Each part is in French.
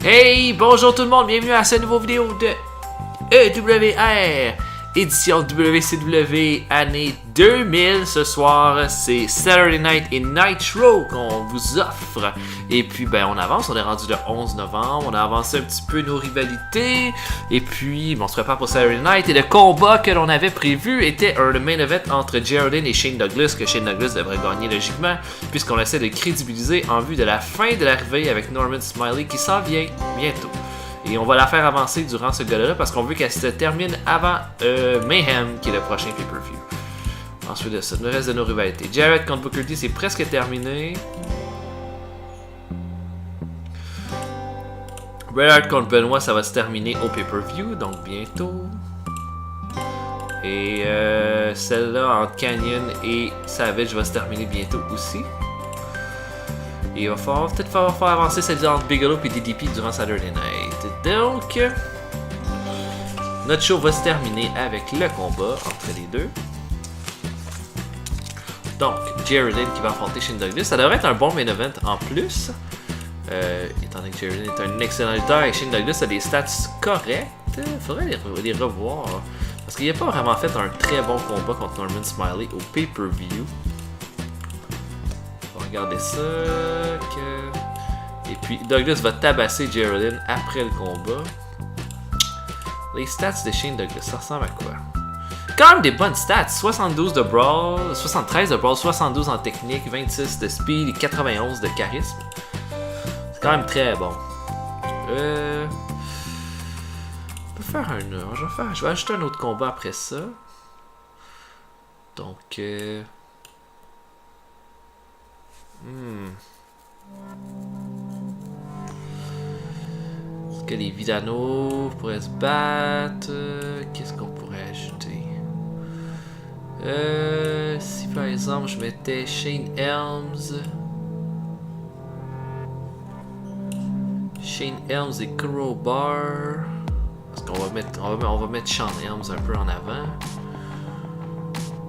Hey, bonjour tout le monde, bienvenue à cette nouvelle vidéo de EWR, édition WCW année 2000. Ce soir, c'est Saturday Night et Nitro qu'on vous offre. Et puis, on avance, on est rendu le 11 novembre, on a avancé un petit peu nos rivalités. Et puis, on se prépare pour Saturday Night. Et le combat que l'on avait prévu était le main event entre Geraldine et Shane Douglas, que Shane Douglas devrait gagner logiquement, puisqu'on essaie de crédibiliser en vue de la fin de l'arrivée avec Norman Smiley qui s'en vient bientôt. Et on va la faire avancer durant ce gala-là parce qu'on veut qu'elle se termine avant Mayhem, qui est le prochain pay-per-view. Ensuite de ça, le reste de nos rivalités. Jarrett contre Booker T, c'est presque terminé. Bret Hart contre Benoit, ça va se terminer au pay-per-view, donc bientôt. Et celle-là entre Canyon et Savage va se terminer bientôt aussi. Et il va peut-être falloir faire avancer celle-là entre Bigelow et DDP durant Saturday Night. Donc, notre show va se terminer avec le combat entre les deux. Donc, Geraldine qui va affronter Shane Douglas. Ça devrait être un bon main event en plus. Étant donné que Geraldine est un excellent lutteur et Shane Douglas a des stats corrects, il faudrait les revoir. Parce qu'il n'a pas vraiment fait un très bon combat contre Norman Smiley au pay-per-view. Regardez ça. Et puis Douglas va tabasser Geraldine après le combat. Les stats de Shane Douglas, ça ressemble à quoi? Quand même des bonnes stats. 72 de brawl, 73 de brawl, 72 en technique, 26 de speed et 91 de charisme. C'est quand même très bon. On peut faire je vais ajouter un autre combat après ça. Donc Est-ce que les Vidano pourraient se battre? Qu'est-ce qu'on pourrait ajouter? Si par exemple je mettais Shane Helms et Crowbar, parce qu'on va mettre Sean Helms un peu en avant.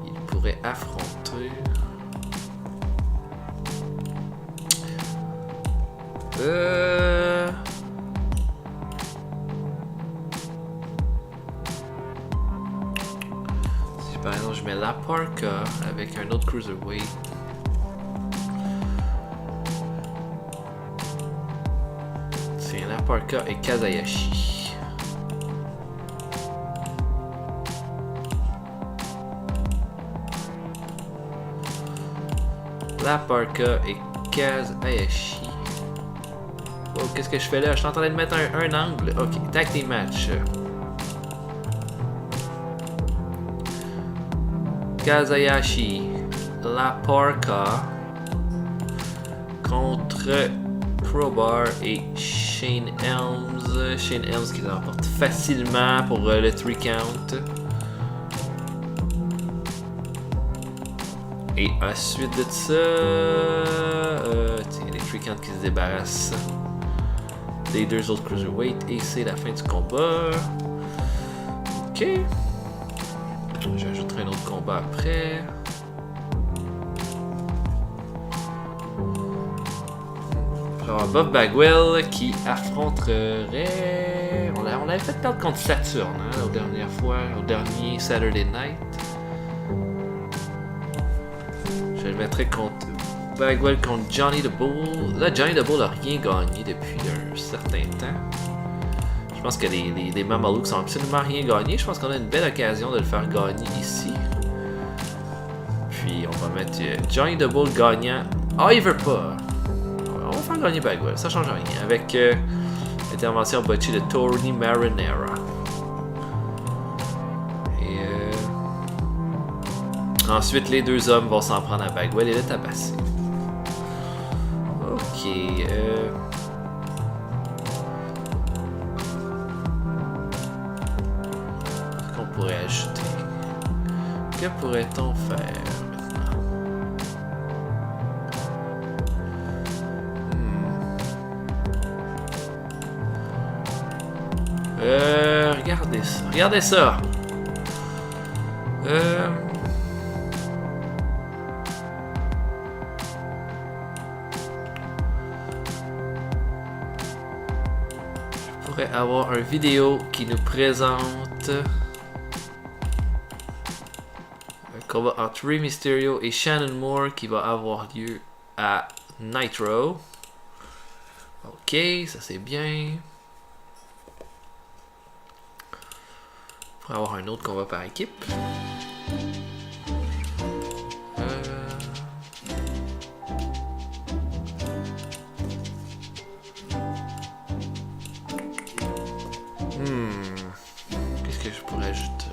Il pourrait affronter. Si par exemple je mets La Parka avec un autre cruiserweight. C'est La Parka et Kazayashi. La Parka et Kazayashi. Oh, qu'est-ce que je fais là? Je suis en train de mettre un angle. Ok, tag team match. Kazayashi, La Parka contre Crowbar et Shane Helms. Shane Helms qui l'emporte facilement pour le 3 count. Et ensuite de ça, tiens, les 3 counts qui se débarrassent des deux autres cruiserweight et c'est la fin du combat. Ok. J'ajouterai un autre combat après. Après avoir Bob Bagwell qui affronterait. On l'avait fait perdre contre Saturn la dernière fois, au dernier Saturday Night. Je le mettrai contre Bagwell contre Johnny the Bull. Là, Johnny the Bull n'a rien gagné depuis un certain temps. Je pense que les Mamalukes n'ont absolument rien gagné. Je pense qu'on a une belle occasion de le faire gagner ici. Puis on va mettre Johnny the Bull gagnant. Ah, il veut pas. On va faire gagner Bagwell, ça change rien. Avec l'intervention botchée de Tony Marinara. Ensuite, les deux hommes vont s'en prendre à Bagwell et le tabasser. Ok. Qu'est-ce qu'on pourrait ajouter? Que pourrait-on faire maintenant? Regardez ça. Regardez ça. pourrait avoir une vidéo qui nous présente un combat entre Rey Mysterio et Shannon Moore qui va avoir lieu à Nitro. Ok, ça c'est bien. On pourrait avoir un autre combat par équipe. Qu'est-ce que je pourrais ajouter?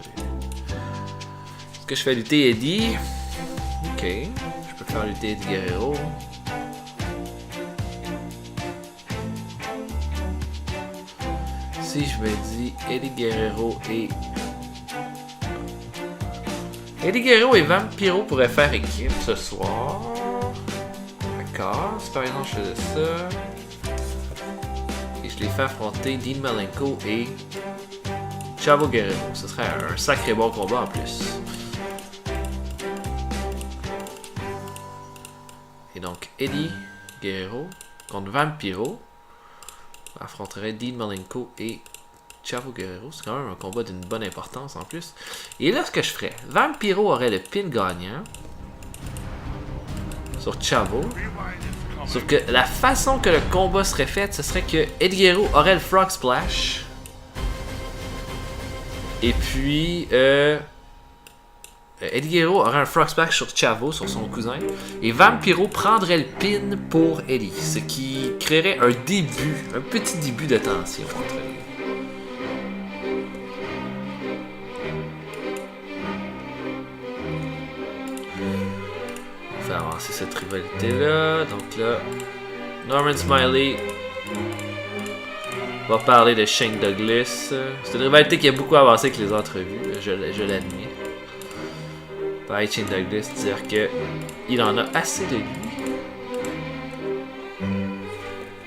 Est-ce que je fais lutter Eddie? Ok, je peux faire lutter Eddie Guerrero. Si je me dis Eddie Guerrero et Vampiro pourraient faire équipe ce soir. D'accord, si par exemple je faisais ça et je les fais affronter Dean Malenko et Chavo Guerrero, ce serait un sacré bon combat en plus. Et donc Eddie Guerrero contre Vampiro affronterait Dean Malenko et Chavo Guerrero. C'est quand même un combat d'une bonne importance en plus. Et là, ce que je ferais, Vampiro aurait le pin gagnant sur Chavo. Sauf que la façon que le combat serait fait, ce serait que Eddie Guerrero aurait le Frog Splash. Et puis, Eddie Guerrero aurait un Frog Splash sur Chavo, sur son cousin. Et Vampiro prendrait le pin pour Eddie. Ce qui créerait un petit début de tension entre eux. On va faire avancer cette rivalité-là. Donc là, Norman Smiley va parler de Shane Douglas. C'est une rivalité qui a beaucoup avancé avec les entrevues. Je l'admire. Pareil, Shane Douglas dire que il en a assez de lui.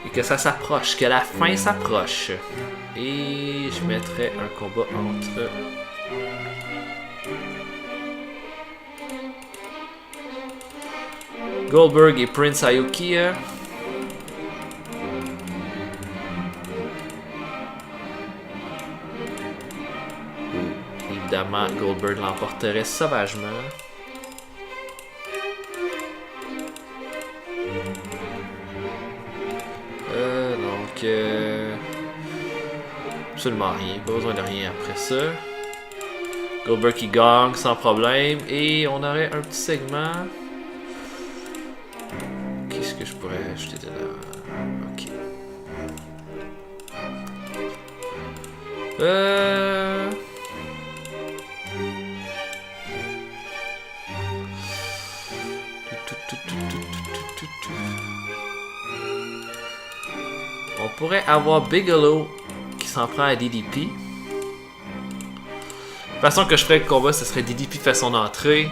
Et que ça s'approche, que la fin s'approche. Et je mettrais un combat entre Goldberg et Prince Iaukea. Évidemment, Goldberg l'emporterait sauvagement. Absolument rien, pas besoin de rien après ça. Goldberg qui gagne sans problème. Et on aurait un petit segment. Qu'est-ce que je pourrais ajouter de là? Ok. On pourrait avoir Bigelow qui s'en prend à DDP. La façon que je ferais le combat, ce serait DDP fait son entrée.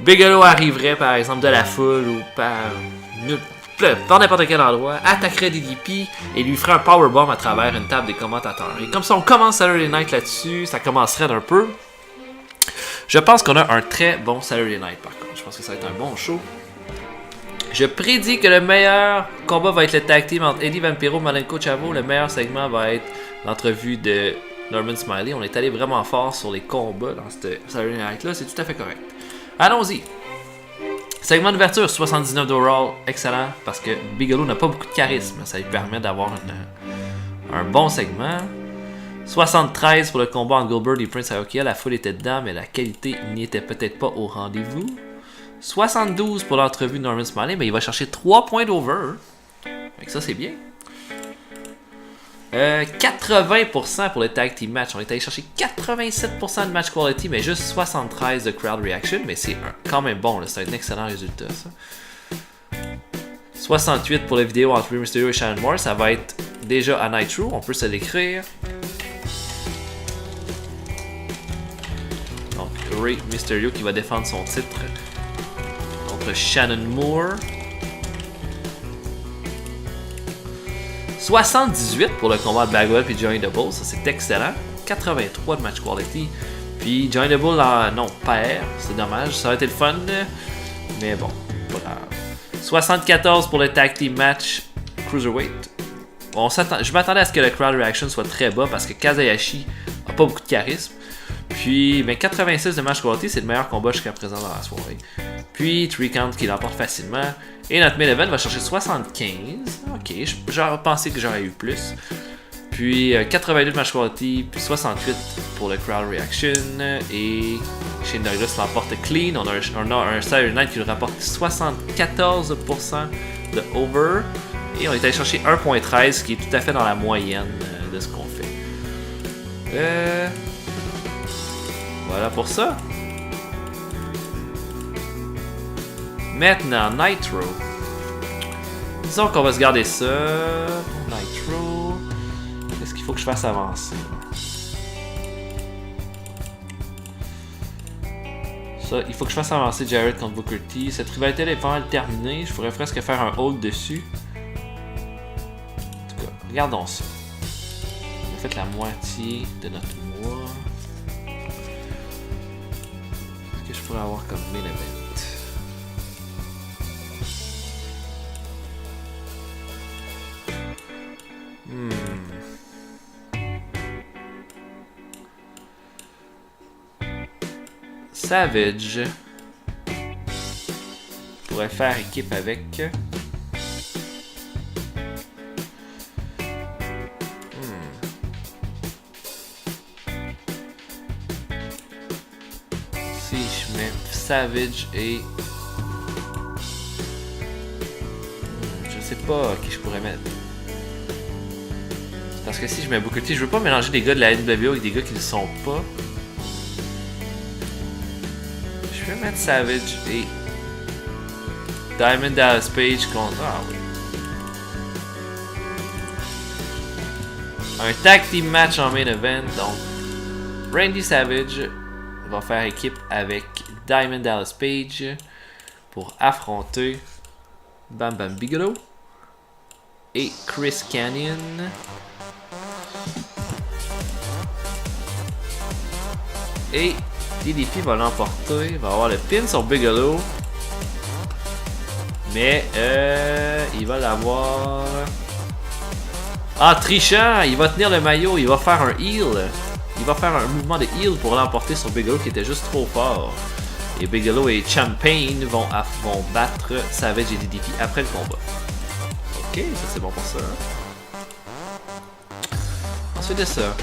Bigelow arriverait par exemple de la foule ou par n'importe quel endroit, attaquerait DDP et lui ferait un powerbomb à travers une table des commentateurs. Et comme ça, on commence Saturday Night là-dessus, ça commencerait d'un peu. Je pense qu'on a un très bon Saturday Night par contre. Je pense que ça va être un bon show. Je prédis que le meilleur combat va être le tag team entre Eddie Vampiro et Malenko Chavo. Le meilleur segment va être l'entrevue de Norman Smiley. On est allé vraiment fort sur les combats dans cette Saturday Night là, c'est tout à fait correct. Allons-y. Segment d'ouverture, 79 d'overall, excellent, parce que Bigelow n'a pas beaucoup de charisme. Ça lui permet d'avoir un bon segment. 73 pour le combat entre Goldberg et Prince Iaukea. La foule était dedans, mais la qualité n'y était peut-être pas au rendez-vous. 72 pour l'entrevue de Norman Smiley, mais il va chercher 3 points d'over. Donc ça, c'est bien. 80% pour le tag team match. On est allé chercher 87% de match quality, mais juste 73% de crowd reaction. Mais c'est quand même bon, là. C'est un excellent résultat, ça. 68 pour la vidéo entre Rey Mysterio et Shannon Moore. Ça va être déjà à Nitro. On peut se l'écrire. Donc, Rey Mysterio qui va défendre son titre contre Shannon Moore. 78 pour le combat de Bagwell et Johnny Double, ça c'est excellent. 83 de match quality. Puis Johnny Double non, perd, c'est dommage, ça aurait été le fun, mais bon, pas grave. 74 pour le tag team match Cruiserweight. je m'attendais à ce que le crowd reaction soit très bas parce que Kazayashi a pas beaucoup de charisme. Puis, 86 de match quality, c'est le meilleur combat jusqu'à présent dans la soirée. Puis, 3 count qui l'emporte facilement. Et notre main event va chercher 75. Ok, j'aurais pensé que j'aurais eu plus. Puis, 82 de match quality, puis 68 pour le crowd reaction. Et Shane Douglas l'emporte clean. On a un Saturday Night qui lui rapporte 74% de over. Et on est allé chercher 1.13, qui est tout à fait dans la moyenne de ce qu'on fait. Voilà pour ça. Maintenant, Nitro. Disons qu'on va se garder ça. Nitro. Qu'est-ce qu'il faut que je fasse avancer? Ça, il faut que je fasse avancer Jarrett contre Booker T. Cette rivalité est pas mal terminée. Je pourrais presque faire un hold dessus. En tout cas, regardons ça. On a fait la moitié de notre mois. Qu'est-ce que je pourrais avoir comme main event? Savage pourrait faire équipe avec si je mets Savage et je sais pas qui je pourrais mettre. Parce que si je mets Booker T, je veux pas mélanger des gars de la NWO avec des gars qui ne le sont pas. Je vais mettre Savage et Diamond Dallas Page contre... Ah oui. Un tag team match en main event. Donc, Randy Savage va faire équipe avec Diamond Dallas Page pour affronter Bam Bam Bigelow et Chris Kanyon. Et DDP va l'emporter, il va avoir le pin sur Bigelow. Mais il va l'avoir. Ah, trichant! Il va tenir le maillot, il va faire un heal. Il va faire un mouvement de heal pour l'emporter sur Bigelow qui était juste trop fort. Et Bigelow et Champagne vont battre Savage et DDP après le combat. Ok, ça c'est bon pour ça. Ensuite de ça.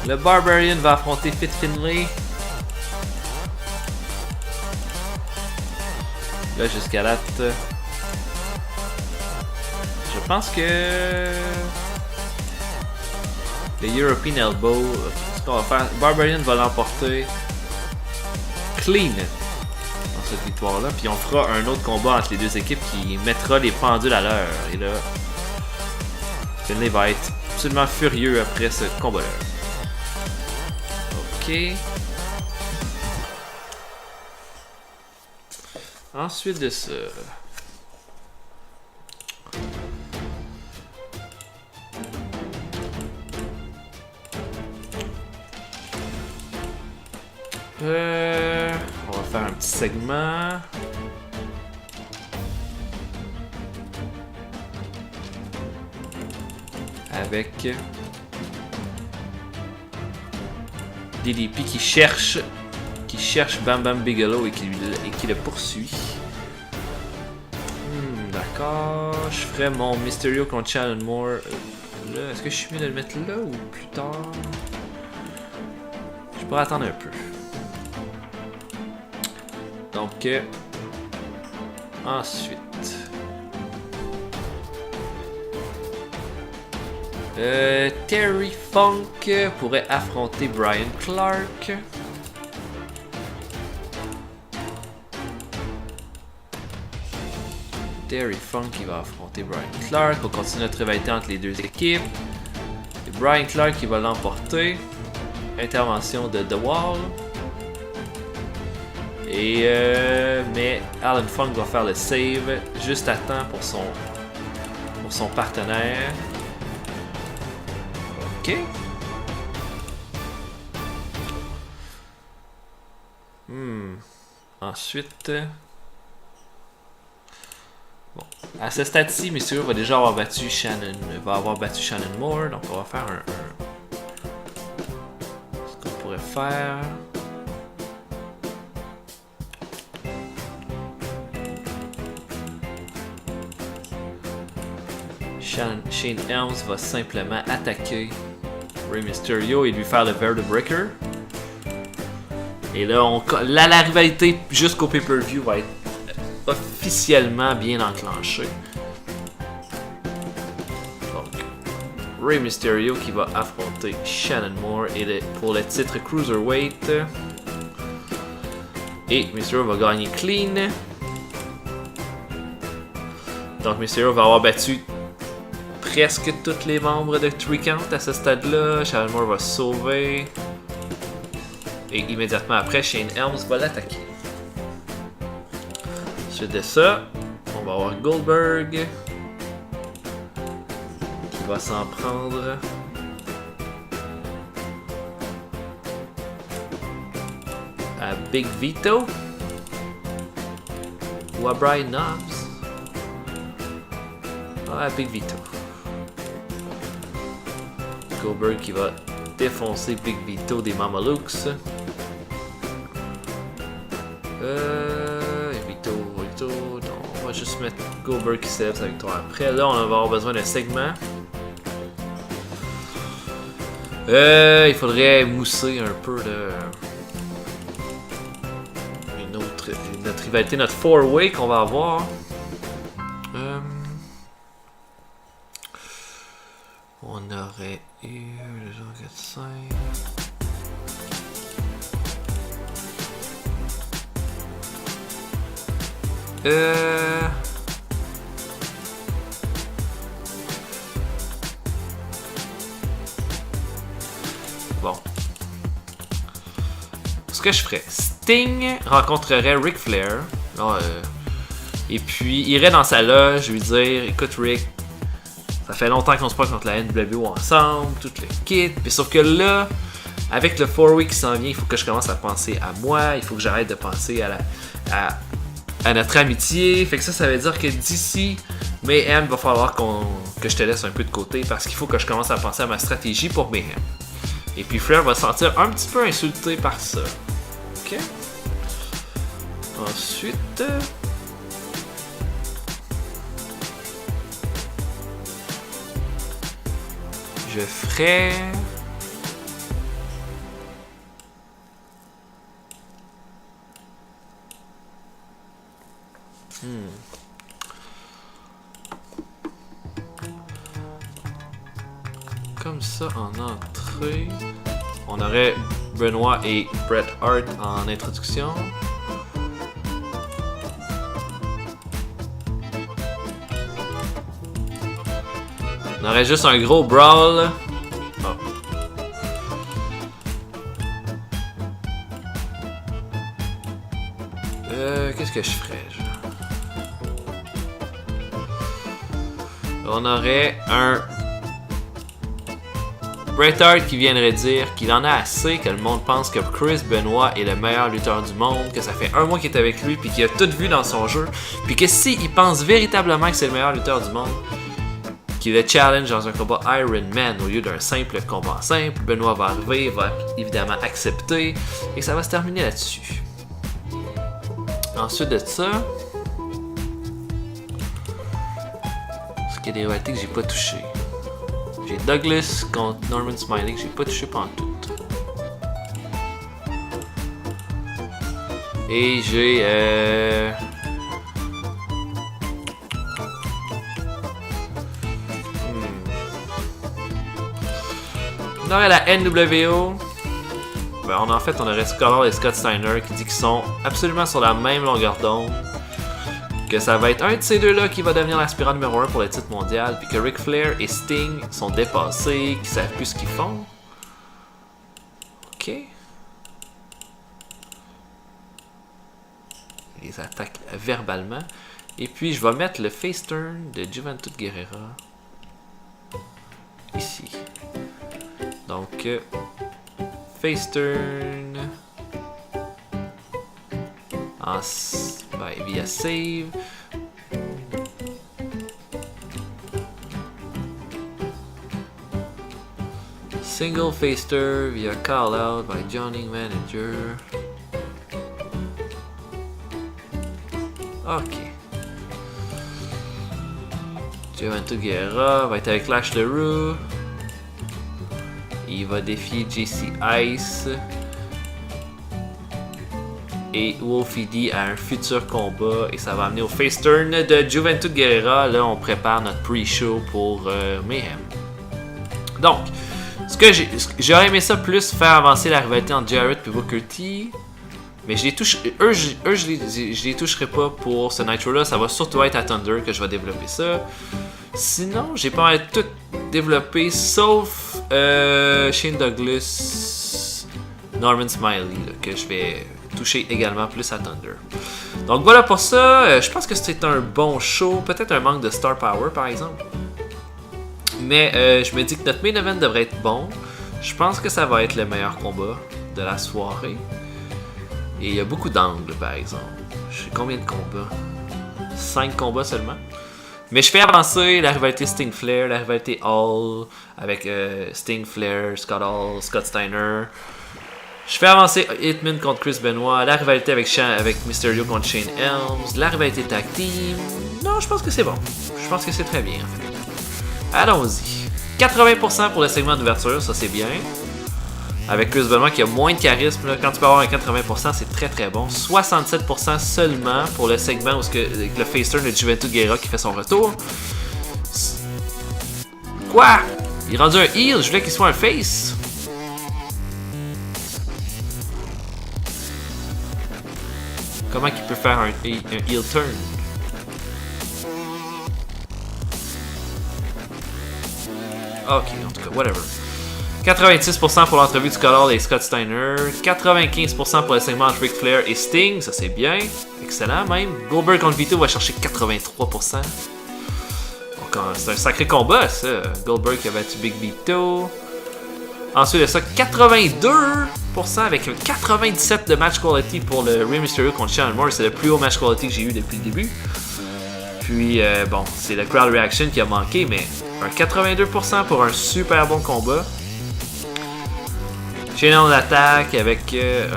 Le Barbarian va affronter Fit Finlay. Là, jusqu'à date, je pense que le European Elbow, ce qu'on va faire, Barbarian va l'emporter clean dans cette victoire-là. Puis on fera un autre combat entre les deux équipes qui mettra les pendules à l'heure. Et là, Finlay va être absolument furieux après ce combat-là. Ok. Ensuite de ça. On va faire un petit segment. Avec DDP qui cherche Bam Bam Bigelow et qui le poursuit. D'accord. Je ferai mon Mysterio contre Shannon Moore. Là, est-ce que je suis mieux de le mettre là ou plus tard? Je pourrais attendre un peu. Donc, ensuite. Terry Funk pourrait affronter Brian Clark. Terry Funk qui va affronter Brian Clark. On continue notre rivalité entre les deux équipes. Et Brian Clark qui va l'emporter. Intervention de The Wall. Et mais Alan Funk va faire le save juste à temps pour son partenaire. Ok. Ensuite... Bon. À ce stade-ci, Mysterio va déjà avoir battu Shannon Moore. Donc on va faire ce qu'on pourrait faire... Shane Helms va simplement attaquer Rey Mysterio et lui faire le Vertebreaker Breaker. Et là, la rivalité jusqu'au pay-per-view va être officiellement bien enclenchée. Donc, Rey Mysterio qui va affronter Shannon Moore pour le titre Cruiserweight. Et Mysterio va gagner clean. Donc Mysterio va avoir battu presque tous les membres de 3 Count à ce stade-là. Shannon Moore va se sauver. Et immédiatement après, Shane Helms va l'attaquer. Ensuite de ça, on va avoir Goldberg qui va s'en prendre à Big Vito ou à Brian Knobbs. À Big Vito. Goldberg qui va défoncer Big Vito des Mamalukes. Vito, non, on va juste mettre Goldberg qui célèbre sa victoire après. Là, on va avoir besoin d'un segment. Il faudrait mousser un peu notre rivalité, notre 4-way qu'on va avoir. On aurait eu le jour 4-5. Bon. Ce que je ferais, Sting rencontrerait Ric Flair. Et puis irait dans sa loge lui dire: écoute Rick, ça fait longtemps qu'on se bat contre la NWO ensemble, tout le kit. Puis sauf que là, avec le 4-week qui s'en vient, il faut que je commence à penser à moi. Il faut que j'arrête de penser à notre amitié. Fait que ça veut dire que d'ici Mayhem, va falloir que je te laisse un peu de côté parce qu'il faut que je commence à penser à ma stratégie pour Mayhem. Et puis Flair va se sentir un petit peu insulté par ça. Ok. Ensuite... je ferais... Comme ça en entrée. On aurait Benoit et Bret Hart en introduction. On aurait juste un gros brawl. Oh. Qu'est-ce que je ferais? On aurait un Bret Hart qui viendrait dire qu'il en a assez, que le monde pense que Chris Benoit est le meilleur lutteur du monde, que ça fait 1 mois qu'il est avec lui, puis qu'il a tout vu dans son jeu, puis que s'il pense véritablement que c'est le meilleur lutteur du monde, qu'il le challenge dans un combat Iron Man au lieu d'un simple combat simple, Benoit va arriver, va évidemment accepter, et ça va se terminer là-dessus. Ensuite de ça, est-ce qu'il y a des rivalités que j'ai pas touchées? J'ai Douglas contre Norman Smiley que j'ai pas touché pendant tout. Et j'ai on aurait la NWO. Ben, en fait, on aurait Scott et Scott Steiner qui dit qu'ils sont absolument sur la même longueur d'onde. Que ça va être un de ces deux-là qui va devenir l'aspirant numéro 1 pour le titre mondial. Puis que Ric Flair et Sting sont dépassés, qu'ils savent plus ce qu'ils font. Ok. Ils les attaquent verbalement. Et puis, je vais mettre le face turn de Juventud Guerrera ici. Donc, face turn via save. Single Faster via call out by Johnny Manager. Ok. Juventus Guerra va être avec Lash LeRoux. Il va défier JC Ice. Et Wolfie D à un futur combat. Et ça va amener au face turn de Juventus Guerra. Là, on prépare notre pre-show pour Mayhem. Donc, j'aurais aimé ça plus faire avancer la rivalité entre Jarrett et Booker T. Mais je les toucherai pas pour ce Nitro là. Ça va surtout être à Thunder que je vais développer ça. Sinon, j'ai pas mal tout développé sauf Shane Douglas, Norman Smiley là, que je vais toucher également plus à Thunder. Donc voilà pour ça. Je pense que c'est un bon show. Peut-être un manque de star power par exemple. Mais je me dis que notre main event devrait être bon. Je pense que ça va être le meilleur combat de la soirée. Et il y a beaucoup d'angles par exemple. Je sais combien de combats? 5 combats seulement. Mais je fais avancer la rivalité Sting Flair, la rivalité Hall avec Sting Flair, Scott Hall, Scott Steiner. Je fais avancer Hitman contre Chris Benoit, la rivalité avec Mysterio contre Shane Helms, la rivalité Tag Team. Non, je pense que c'est bon. Je pense que c'est très bien en fait. Allons-y. 80% pour le segment d'ouverture, ça c'est bien. Avec Chris Benoit qui a moins de charisme, là, quand tu peux avoir un 80%, c'est très très bon. 67% seulement pour le segment où le face turn de Juventus Guerra qui fait son retour. Quoi? Il est rendu un heel, je voulais qu'il soit un face. Comment il peut faire un heel turn? Ok, en tout cas, whatever. 86% pour l'entrevue du Scott Hall et Scott Steiner. 95% pour le segment entre Ric Flair et Sting. Ça, c'est bien. Excellent, même. Goldberg contre Vito va chercher 83%. Donc, c'est un sacré combat, ça. Goldberg qui a battu Big Vito. Ensuite de ça, 82% avec un 97% de match quality pour le Rey Mysterio contre Shannon Moore. C'est le plus haut match quality que j'ai eu depuis le début. Puis, bon, c'est le crowd reaction qui a manqué, mais un 82% pour un super bon combat. Shane en attaque avec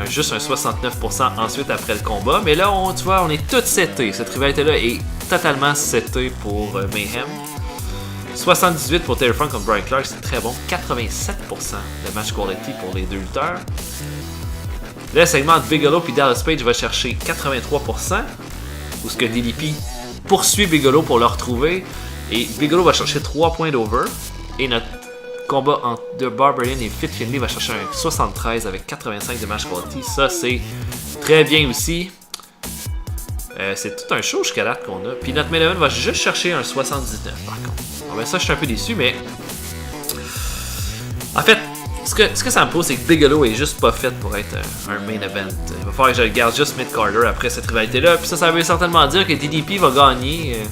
juste un 69% ensuite après le combat. Mais là, tu vois, on est tous setés. Cette rivalité-là est totalement setée pour Mayhem. 78% pour Terry Funk contre Brian Clark, c'est très bon. 87% de match quality pour les deux lutteurs. Le segment de Bigelow puis Dallas Page va chercher 83%. Où ce que DDP poursuit Bigelow pour le retrouver. Et Bigelow va chercher 3 points d'over. Et notre combat entre The Barbarian et Fit Finlay va chercher un 73 avec 85 de match quality. Ça, c'est très bien aussi. C'est tout un show jusqu'à date qu'on a. Puis notre main event va juste chercher un 79 par contre. Bon, ben ça, je suis un peu déçu, mais en fait, ce que ça me pose, c'est que Bigelow est juste pas fait pour être un main event. Il va falloir que je le garde juste mid-carder après cette rivalité-là. Puis ça veut certainement dire que DDP va gagner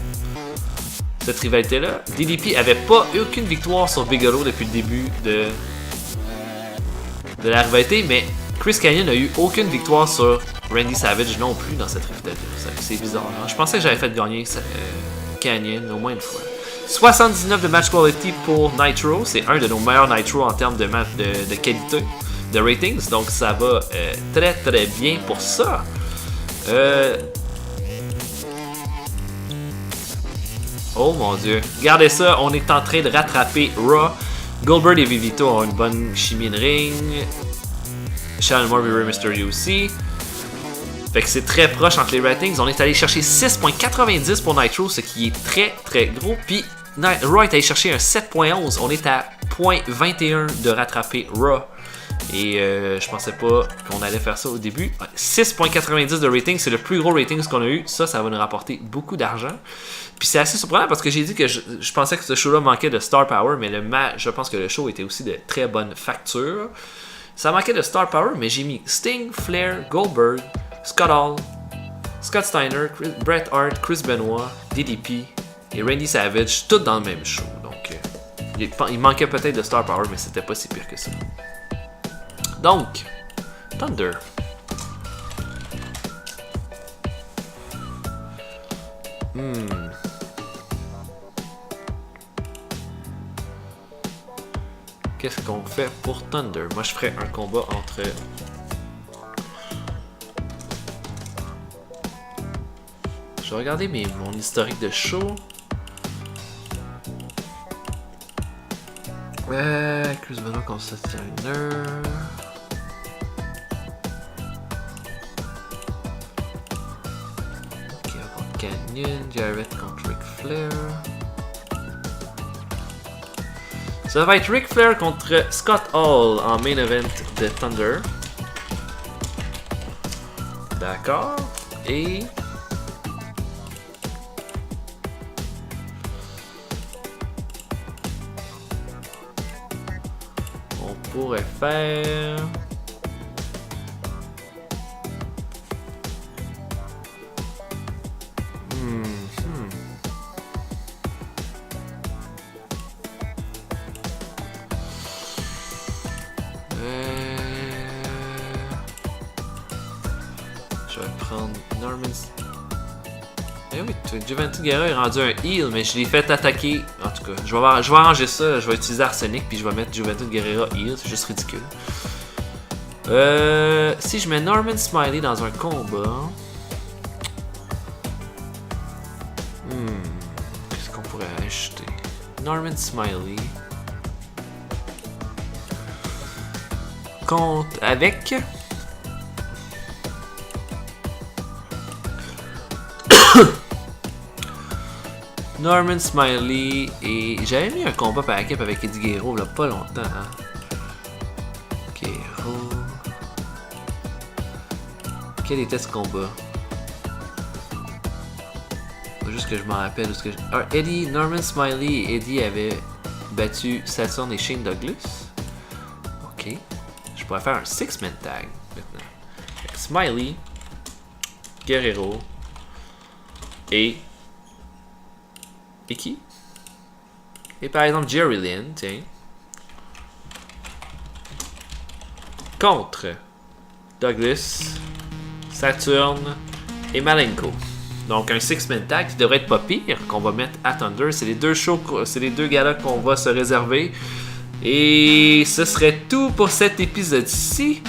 cette rivalité-là. DDP avait pas eu aucune victoire sur Bigelow depuis le début de la rivalité, mais Chris Kanyon n'a eu aucune victoire sur Randy Savage non plus dans cette rivalité-là. C'est bizarre. Hein? Je pensais que j'avais fait gagner Kanyon au moins une fois. 79 de match quality pour Nitro. C'est un de nos meilleurs Nitro en termes de qualité, de ratings. Donc ça va très très bien pour ça. Oh mon dieu. Regardez ça, on est en train de rattraper Raw. Goldberg et Vivito ont une bonne chimie de ring. Shannon Moore et Rey Mysterio aussi. Fait que c'est très proche entre les ratings. On est allé chercher 6.90 pour Nitro, ce qui est très très gros. Puis Raw est allé chercher un 7.11. On est à 0.21 de rattraper Raw. Et je pensais pas qu'on allait faire ça au début. 6.90 de rating, c'est le plus gros rating qu'on a eu. Ça va nous rapporter beaucoup d'argent. Puis c'est assez surprenant parce que j'ai dit que je pensais que ce show-là manquait de star power, mais je pense que le show était aussi de très bonne facture. Ça manquait de star power, mais j'ai mis Sting, Flair, Goldberg, Scott Hall, Scott Steiner, Bret Hart, Chris Benoit, DDP et Randy Savage, tout dans le même show. Donc, il manquait peut-être de star power, mais c'était pas si pire que ça. Donc, Thunder. Qu'est-ce qu'on fait pour Thunder? Moi, je ferais un combat entre... Je vais regarder mon historique de show. Chris Benoit contre Seth Turner. Ok, on va Canyon. Jarrett contre Ric Flair. Ça va être Ric Flair contre Scott Hall en main event de Thunder. D'accord. Et... on pourrait faire... Je vais prendre Norman... Eh oui, Juventud Guerrero est rendu un heal, mais je l'ai fait attaquer. En tout cas, je vais arranger ça. Je vais utiliser Arsenic, puis je vais mettre Juventud Guerrero heal. C'est juste ridicule. Si je mets Norman Smiley dans un combat... Qu'est-ce qu'on pourrait ajouter? Norman Smiley... Contre... Avec... Norman Smiley et... J'avais mis un combat par équipe avec Eddie Guerrero là pas longtemps. Hein? Guerrero... Quel était ce combat? Faut juste que je m'en rappelle où ce que je... Alors, Norman Smiley et Eddie avaient battu Saturn et Shane Douglas. Ok. Je pourrais faire un 6-man tag maintenant. Avec Smiley, Guerrero et qui? Et par exemple Jerry Lynn, tiens. Contre Douglas, Saturn et Malenko. Donc un 6-man tag qui devrait être pas pire qu'on va mettre à Thunder. C'est les deux shows, c'est les deux galas qu'on va se réserver. Et ce serait tout pour cet épisode-ci.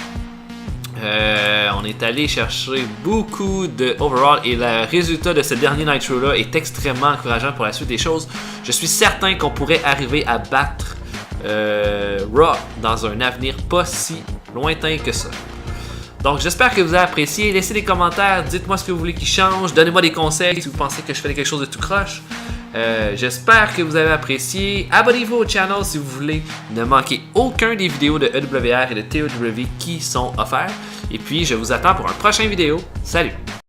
On est allé chercher beaucoup de overall et le résultat de ce dernier Nitro là est extrêmement encourageant pour la suite des choses. Je suis certain qu'on pourrait arriver à battre Raw dans un avenir pas si lointain que ça. Donc j'espère que vous avez apprécié. Laissez des commentaires, dites-moi ce que vous voulez qu'il change, donnez-moi des conseils si vous pensez que je fais quelque chose de tout croche. J'espère que vous avez apprécié. Abonnez-vous au channel si vous voulez ne manquer aucun des vidéos de EWR et de TOW qui sont offerts. Et puis je vous attends pour une prochaine vidéo. Salut!